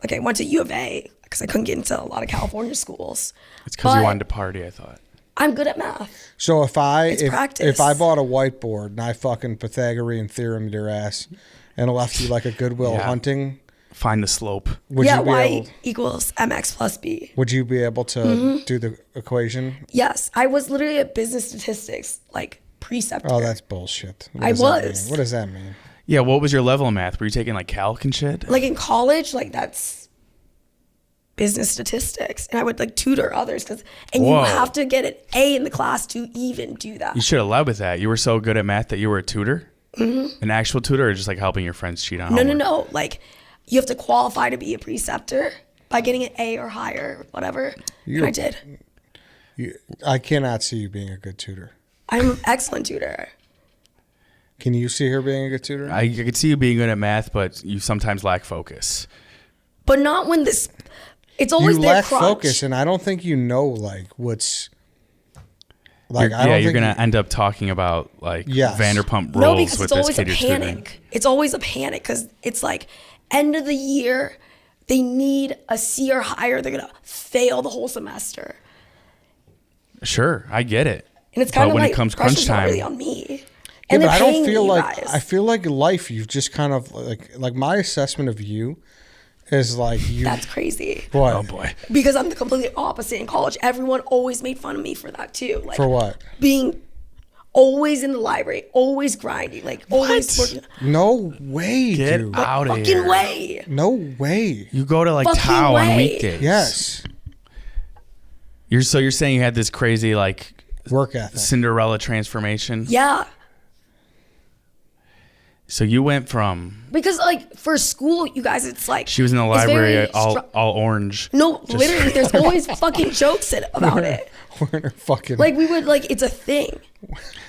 Like I went to U of A because I couldn't get into a lot of California schools. It's because you But wanted to party, I thought. I'm good at math. So if practice. if I bought a whiteboard and I fucking Pythagorean theoremed your ass and left you like a Goodwill Yeah. Hunting, Find the slope. would yeah, you be y able? equals mx plus b. Would you be able to Mm-hmm. do the equation? Yes, I was literally a business statistics like preceptor. Oh, that's bullshit. What I does that was. mean? What does that mean? Yeah, what was your level of math? Were you taking like calc and shit? like in college, like that's business statistics, and I would like tutor others and Whoa. you have to get an A in the class to even do that. You should have led with that. You were so good at math that you were a tutor? An actual tutor, or just like helping your friends cheat on No, homework? no. Like you have to qualify to be a preceptor by getting an A or higher, or whatever. And I did. I cannot see you being a good tutor. I'm an excellent tutor. Can you see her being a good tutor? I could see you being good at math, but you sometimes lack focus. But not when this. It's always you their lack crunch. focus, and I don't think you know like what's. Like You're- I don't yeah, you're think gonna end up talking about like Yes. Vanderpump Rules No, because with it's this always a kid you're tutoring. panic. It's always a panic because it's like end of the year. They need a C or higher. They're gonna fail the whole semester, Sure, I get it. and it's kind But of when like it comes crunch pressure's not time, really on me. Yeah, And but they're I don't paying feel you like guys. I feel like life. You've just kind of like my assessment of you is like you. That's crazy. What? oh boy, Because I'm the completely opposite in college. Everyone always made fun of me for that too. Like For what? being always in the library, always grinding, like always What? working. No way, get dude. out of Fucking here! way. No way. You go to like Fucking Tao on way. weekdays. Yes. You're saying you had this crazy like Work ethic. Cinderella transformation. Yeah. So you went from Because like for school, you guys, it's like she was in the it's very library all stru- orange. No, literally, there's always fucking jokes about it. We're in a fucking. Like we would like it's a thing.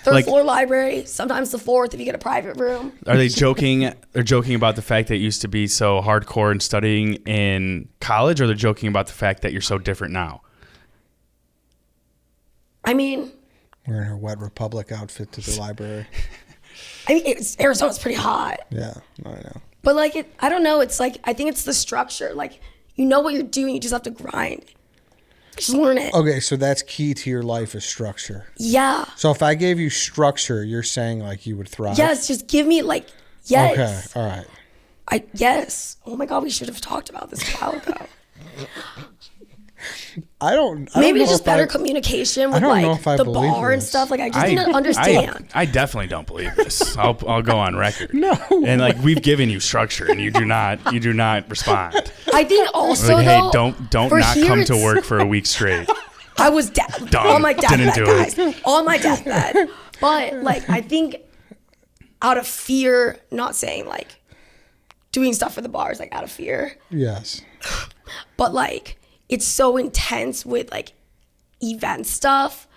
Third Like- floor library, sometimes the fourth if you get a private room. Are they joking? They're joking about the fact that it used to be so hardcore in studying in college, or they're joking about the fact that you're so different now? I mean, Wearing her Wet Republic outfit to the library. Arizona's pretty hot. Yeah, I know. But like I don't know. It's like I think it's the structure. Like you know what you're doing. You just have to grind. Just learn it. Okay, so that's key to your life is structure. Yeah. So if I gave you structure, you're saying like you would thrive. Yes. Just give me like yes. Okay. All right. Yes. Oh my God. We should have talked about this a while ago. I don't Maybe know it's just if better I- communication with I don't know like if I the believe bar and this. stuff. Like I just need to understand. I definitely don't believe this. I'll go on record. No. And like we've given you structure, and you do not respond. I think also Like, hey, though. don't for not here come to it's- work for a week straight. I was Done. on my Didn't deathbed, do guys. it. On my deathbed. But like I think out of fear, not saying like doing stuff for the bars, like out of fear. Yes. But like it's so intense with like event stuff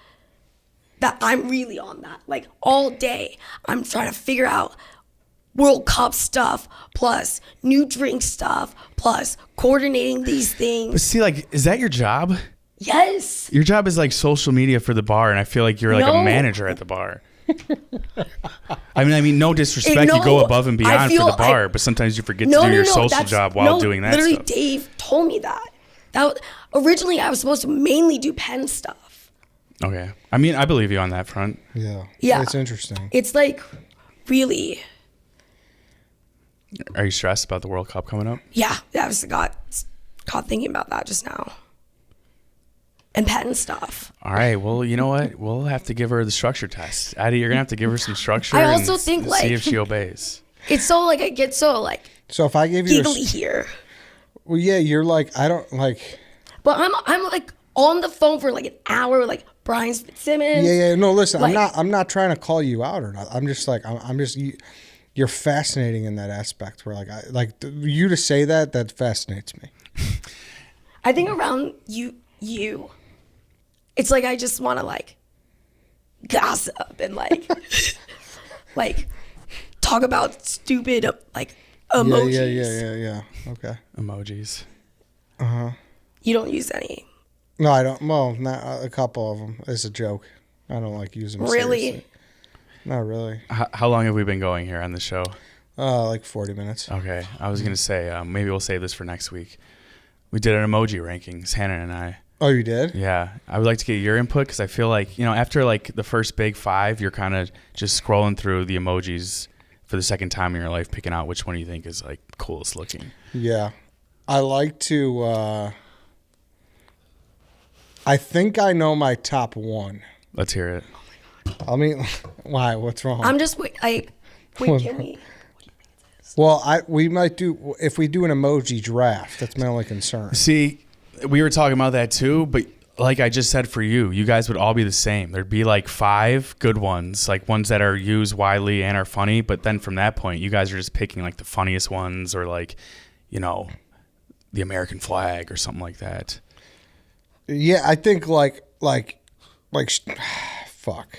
that I'm really on that. Like all day I'm trying to figure out World Cup stuff plus new drink stuff plus coordinating these But things. see, like, is that your job? Yes. Your job is like social media for the bar, and I feel like you're like a No. manager at the bar. I mean, no disrespect. You No, go above and I beyond feel for the bar, I- but sometimes you forget to do your social that's- job while no, doing that literally, stuff. Dave told me that. Originally I was supposed to mainly do pen stuff. Okay. I mean, I believe you on that front. Yeah. Yeah. It's interesting. It's like really, Are you stressed about the World Cup coming up? yeah. I was got thinking about that just now. and petting stuff. All right. Well, you know what? We'll have to give her the structure test. Addie, you're gonna have to give her some structure. I also and think, see like- if she obeys. It's so like I get so like So if I gave you, giggly here, well, yeah, you're like, I don't like. but I'm like on the phone for like an hour with like Brian Fitzsimmons. Yeah. No, listen, Like- I'm not trying to call you out or not. I'm just like, I'm just. You're fascinating in that aspect. Where you to say that fascinates me. I think around you, it's like I just want to like gossip and like like talk about stupid like emojis. Yeah. Okay. Emojis. You don't use any. No, I don't. Well, not a couple of them. It's a joke. I don't like using them. Really? Seriously. Not really. How long have we been going here on the show? Like 40 minutes. Okay. I was gonna say maybe we'll save this for next week. We did an emoji rankings, Hannah and I. Oh, you did? Yeah, I would like to get your input because I feel like after like the first big 5, you're kind of just scrolling through the emojis for the second time in your life, picking out which one you think is like coolest looking. Yeah. I like to. I think I know my top one. Let's hear it. I mean, why? What's wrong? I'm just wait. Can we? Well, we might do if we do an emoji draft. That's my only concern. See, we were talking about that too, but like I just said for you guys would all be the same. There'd be like 5 good ones, like ones that are used widely and are funny. But then from that point, you guys are just picking like the funniest ones or like, the American flag or something like that. Yeah, I think like fuck.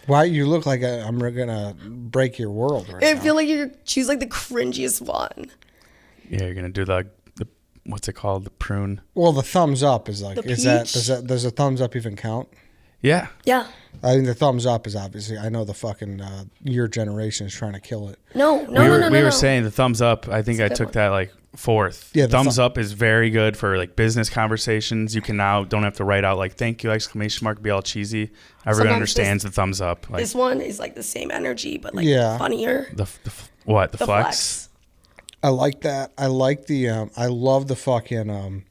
Why you look like I'm gonna break your world right I now. feel like you choose like the cringiest one. Yeah, you're gonna do the what's it called? The prune. Well, the thumbs up is like The is that peach? does a thumbs up even count? Yeah. Yeah. I think the thumbs up is obviously. I know the fucking your generation is trying to kill it. No. We were saying the thumbs up. I think It's a I good took one. that like 4th. Yeah, the thumbs up is very good for like business conversations. You can now don't have to write out like thank you exclamation mark, be all cheesy. Everyone Sometimes understands the thumbs up. Like This one is like the same energy, but like Yeah. funnier. the what? The The flex? flex. I like that. I like the. I love the fucking.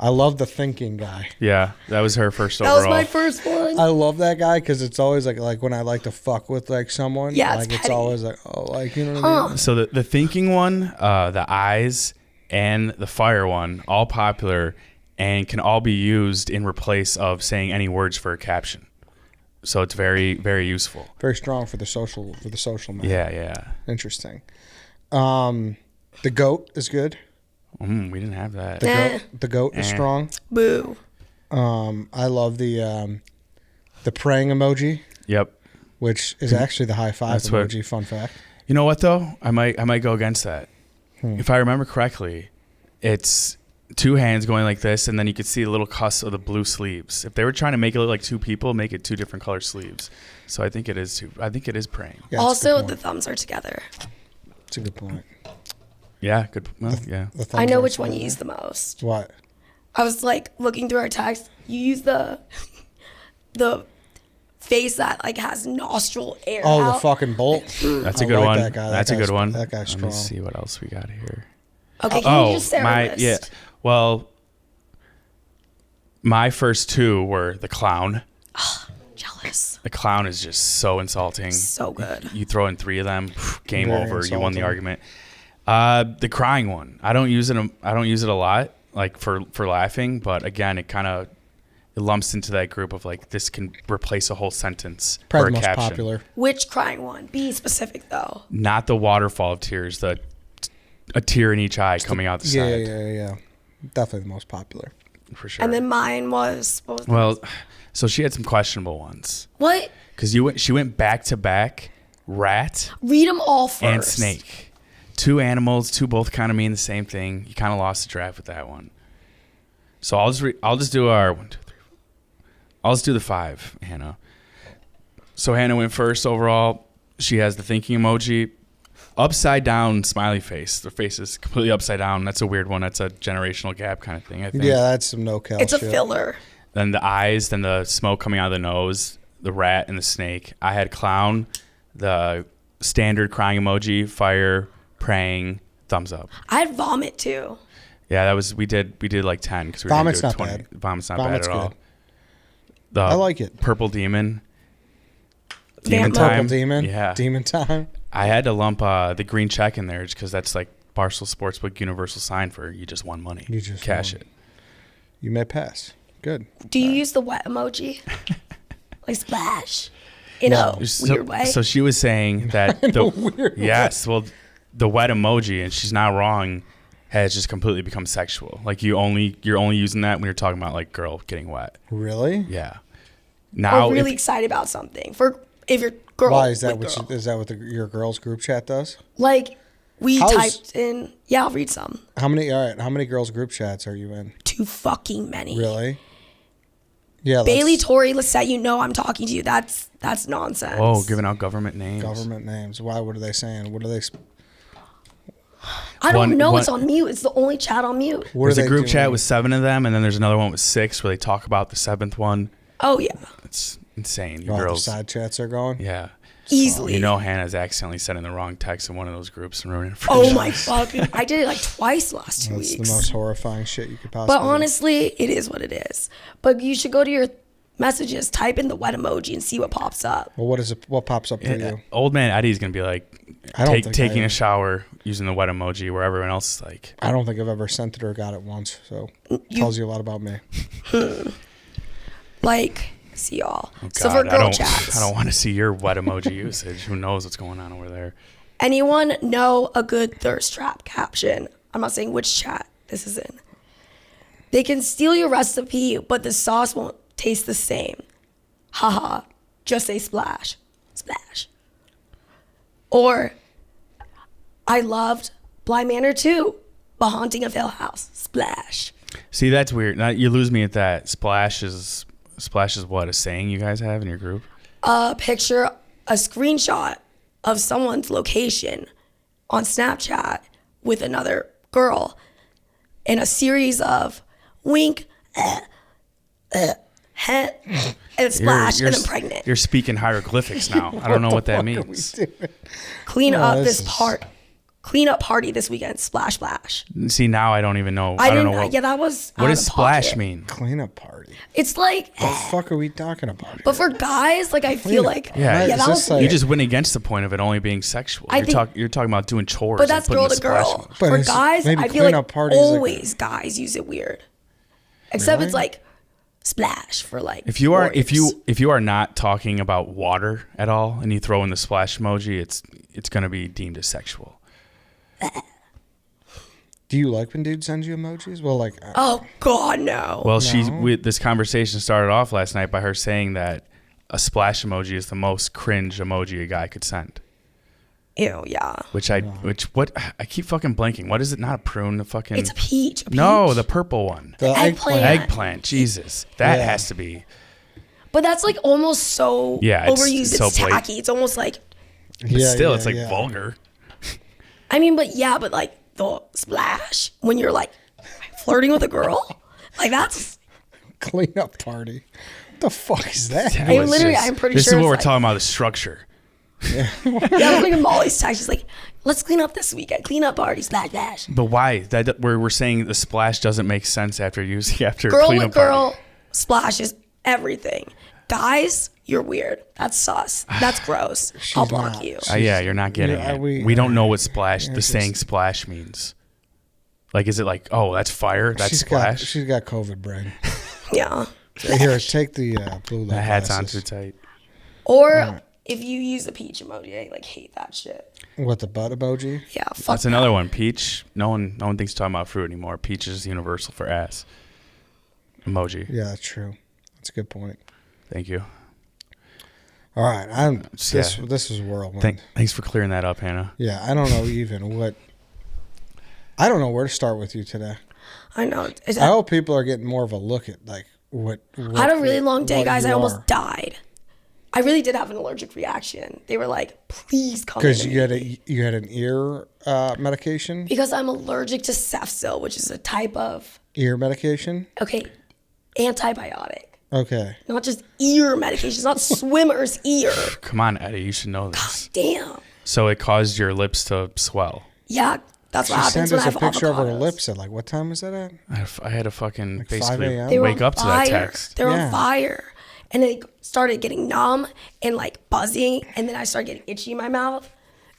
I love the thinking guy. Yeah, that was her first That was overall. my first one. I love that guy because it's always like when I like to fuck with like someone. Yeah, like it's it's petty. always like you know what I mean. So the thinking one, the eyes, and the fire one, all popular and can all be used in replace of saying any words for a caption. So it's very, very useful. Very strong for the social man. Yeah. Interesting. The goat is good. We didn't have that. The goat is strong. Boo. I love the praying emoji, Yep. which is actually the high five That's what- emoji. Fun fact. You know what though? I might go against that. If I remember correctly, it's 2 hands going like this, and then you could see the little cuss of the blue sleeves. If they were trying to make it look like 2 people, make it 2 different color sleeves. So I think it is praying. Yeah, that's a Also, good the point. thumbs are together. It's a good point. Yeah, good. Well, yeah. The I thumbs know are which one fine. you use the most. What? I was like looking through our text. You use the face that like has nostril air. Oh, out. the fucking bolt. That's a I good like one. that guy. That's a good one. That guy's Let strong. me see what else we got here. Okay, can you just say our my list? yeah. Well, my first 2 were the clown. Jealous. The clown is just so insulting. So good. You throw in 3 of them, game Very over. You won the insulting. argument. The crying one. I don't use it a lot, like for laughing. But again, it lumps into that group of like this can replace a whole sentence Probably for the a most caption. popular. Which crying one? Be specific though. Not the waterfall of tears. A tear in each eye coming out the side. Yeah. Definitely the most popular. For sure. And then mine was what was Well, so she had some questionable ones what? because she went back to back, rat Read them all first. and snake, 2 animals, 2 both kind of mean the same thing. You kind of lost the draft with that one. So I'll just do our 1, 2, 3, 4. I'll just do the 5, Hannah. So Hannah went first overall. She has the thinking emoji, upside down smiley face. The face is completely upside down. That's a weird one. That's a generational gap kind of thing, I think. Yeah, that's some no-cal It's a shit. filler. Then the eyes, then the smoke coming out of the nose, the rat and the snake. I had clown, the standard crying emoji, fire, praying, thumbs up. I had vomit too. Yeah, that was we did like 10 because we were Vomit's gonna do not 20. bad. Vomit's not Vomit's bad at all. good. The I like it. Purple Demon. Demon Time. Purple Demon. Yeah. Demon time. I had to lump the green check in there just because that's like Barstool Sportsbook universal sign for you just won money. You just cash won. it. You may pass. Good. Do you use the wet emoji? Like splash. In a weird way. So she was saying that weird yes, well, the wet emoji, and she's not wrong, has just completely become sexual. Like you're only using that when you're talking about like girl getting wet. Really? Yeah. Now, Or really excited about something. If your girl. Why is that? with girl. Is that what your girls' group chat does? Like we How's- typed in. Yeah, I'll read some. How many? All right. How many girls' group chats are you in? Too fucking many. Really? Yeah. Bailey, Tori, Lisette, you know I'm talking to you. That's nonsense. oh, giving out government names. Government names. Why? What are they saying? What are they? I don't One- know. one- It's on mute. It's the only chat on mute. What There's are a they group doing? chat with 7 of them, and then there's another one with 6 where they talk about the 7th one. Oh yeah, It's insane. You Oh, the girls. side chats are going. Yeah. easily. You know Hannah's accidentally sending the wrong text in one of those groups and ruining it for Oh you. my fucking! I did it like twice last 2 That's weeks. the most horrifying shit you could possibly. But honestly, it is what it is. But you should go to your messages, type in the wet emoji, and see what pops up. Well, what is it? What pops up for Yeah, you? Old man Eddie's gonna be like I don't think taking I- a shower using the wet emoji where everyone else is like, I don't think I've ever sent it or got it once. So tells you a lot about me. Like, see y'all. oh, So God, for girl I don't chats, want to see your wet emoji usage. Who knows what's going on over there? anyone know a good thirst trap caption? I'm not saying which chat this is in. They can steal your recipe, but the sauce won't taste the same. Haha. Just say splash. Splash. Or, I loved Bly Manor too, but haunting of Hill House. Splash. See, that's weird. Now, you lose me at that. Splash is what, a saying you guys have in your group? A picture, a screenshot of someone's location on Snapchat with another girl and a series of wink, heh, and splash, and then pregnant. You're speaking hieroglyphics now. I don't know what that Fuck are we means. doing? Clean Oh, up this this is- part. Clean up party this weekend. Splash, splash. See, now I don't even know. I don't didn't. know what. Yeah, that was. What out does of splash pocket. mean? Cleanup party. It's like, What the fuck are we talking about? but for guys, like I feel like, Yeah, yeah, is that this was. like- You just went against the point of it only being sexual. I think- You're talking about doing chores. But and that's putting girl the to splash girl. on. But For it's- guys, maybe I feel like cleanup parties, like- always guys use it weird. Except Really? it's like splash for like. If you are warriors. if you are not talking about water at all and you throw in the splash emoji, it's going to be deemed as sexual. Do you like when dudes send you emojis? Well, like, Oh God, no. Well, No. this conversation started off last night by her saying that a splash emoji is the most cringe emoji a guy could send. Ew, yeah. What I keep fucking blanking. What is it? Not a prune. The fucking It's a peach. A no, peach. the purple one. the eggplant. Eggplant. Jesus, that Yeah. has to be. But that's like almost so Yeah, it's overused. so It's blatant. tacky. It's almost like. But Yeah, still, yeah, it's like yeah. vulgar. I mean, but like the splash when you're like flirting with a girl, like that's. cleanup party. What the fuck is that? That I was literally- I'm pretty this sure is what it's we're like- talking about. The structure. Yeah, I'm like Molly's text. She's like, "Let's clean up this weekend. Clean up party. Splash, splash." But why? That we're saying the splash doesn't make sense after Girl cleanup with girl party. splashes everything. Guys, you're weird. That's sus. That's gross. I'll block not. you. Yeah, you're not getting Yeah, it. we- We don't know what splash. yeah, The saying splash means. Like, is it like, oh, that's fire? That's splash. She's got COVID brain. Yeah. Here, take the blue light That hat's on glasses. too tight. Or if you use the peach emoji, I like hate that shit. What, the butt emoji? Yeah, fuck That's another one. Peach. No one thinks talking about fruit anymore. Peach is universal for ass. Emoji. Yeah, that's true. That's a good point. Thank you. All right, this Yeah. this is a whirlwind. Thanks for clearing that up, Hannah. Yeah, I don't know even what. I don't know where to start with you today. I know. I hope people are getting more of a look at like what I had a really long day, what guys. you I almost are. died. I really did have an allergic reaction. They were like, "Please come." Because in you had an ear medication, because I'm allergic to Cefsil, which is a type of ear medication. antibiotic, Okay, not just ear medication. It's not swimmer's ear. Come on, Eddie. You should know this. Damn. So it caused your lips to swell. Yeah, That's She what sent happens when us I a have picture of her avocados. lips at like, what time was that at? I had to fucking Like 5 basically a.m.? They were wake on up to that fire. text. They're Yeah. on fire. And it started getting numb and like buzzing. And then I started getting itchy in my mouth.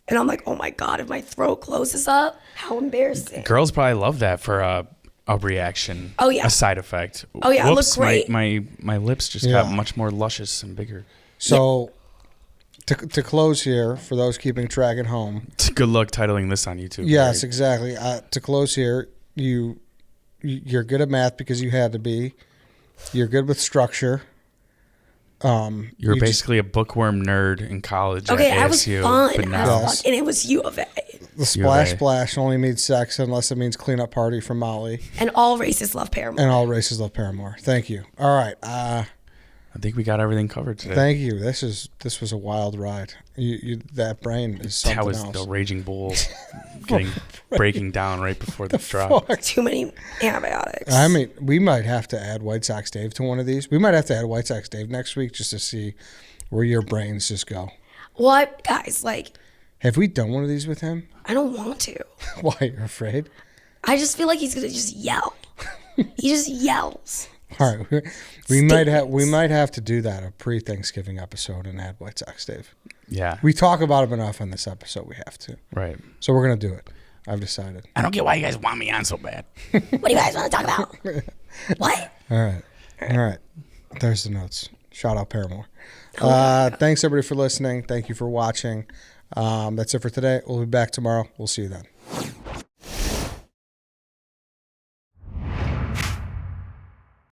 And I'm like, oh my God, if my throat closes up, how embarrassing. Girls probably love that for a reaction. Oh, yeah. A side effect. Oh, yeah, it looked Whoops, great. My lips just Yeah. got much more luscious and bigger. So to close here, for those keeping track at home, Good luck titling this on YouTube. yes, right? exactly. To close here, you're good at math because you had to be. You're good with structure. You're you just- basically a bookworm nerd in college Okay, at I was ASU. fun. But I now, was fun. And it was U of A. The splash UVA. splash only means sex unless it means cleanup party from Molly. And all races love Paramore. And all races love Paramore. Thank you. All right. I think we got everything covered today. Thank you. This was a wild ride. That brain is something That was else. the raging bull breaking down right before the drop. Fuck. Too many antibiotics. I mean, we might have to add White Sox Dave to one of these. We might have to add White Sox Dave next week just to see where your brains just go. What? Guys, like, Have we done one of these with him? I don't want to. Why, you're afraid? I just feel like he's going to just yell. He just yells. All right, we might have to do that, a pre-Thanksgiving episode, and add White Sox Dave. Yeah. We talk about him enough on this episode. We have to, Right. so we're gonna do it. I've decided. I don't get why you guys want me on so bad. What do you guys want to talk about? What? All right. There's the notes. Shout out Paramore. Thanks everybody for listening. Thank you for watching. That's it for today. We'll be back tomorrow. We'll see you then.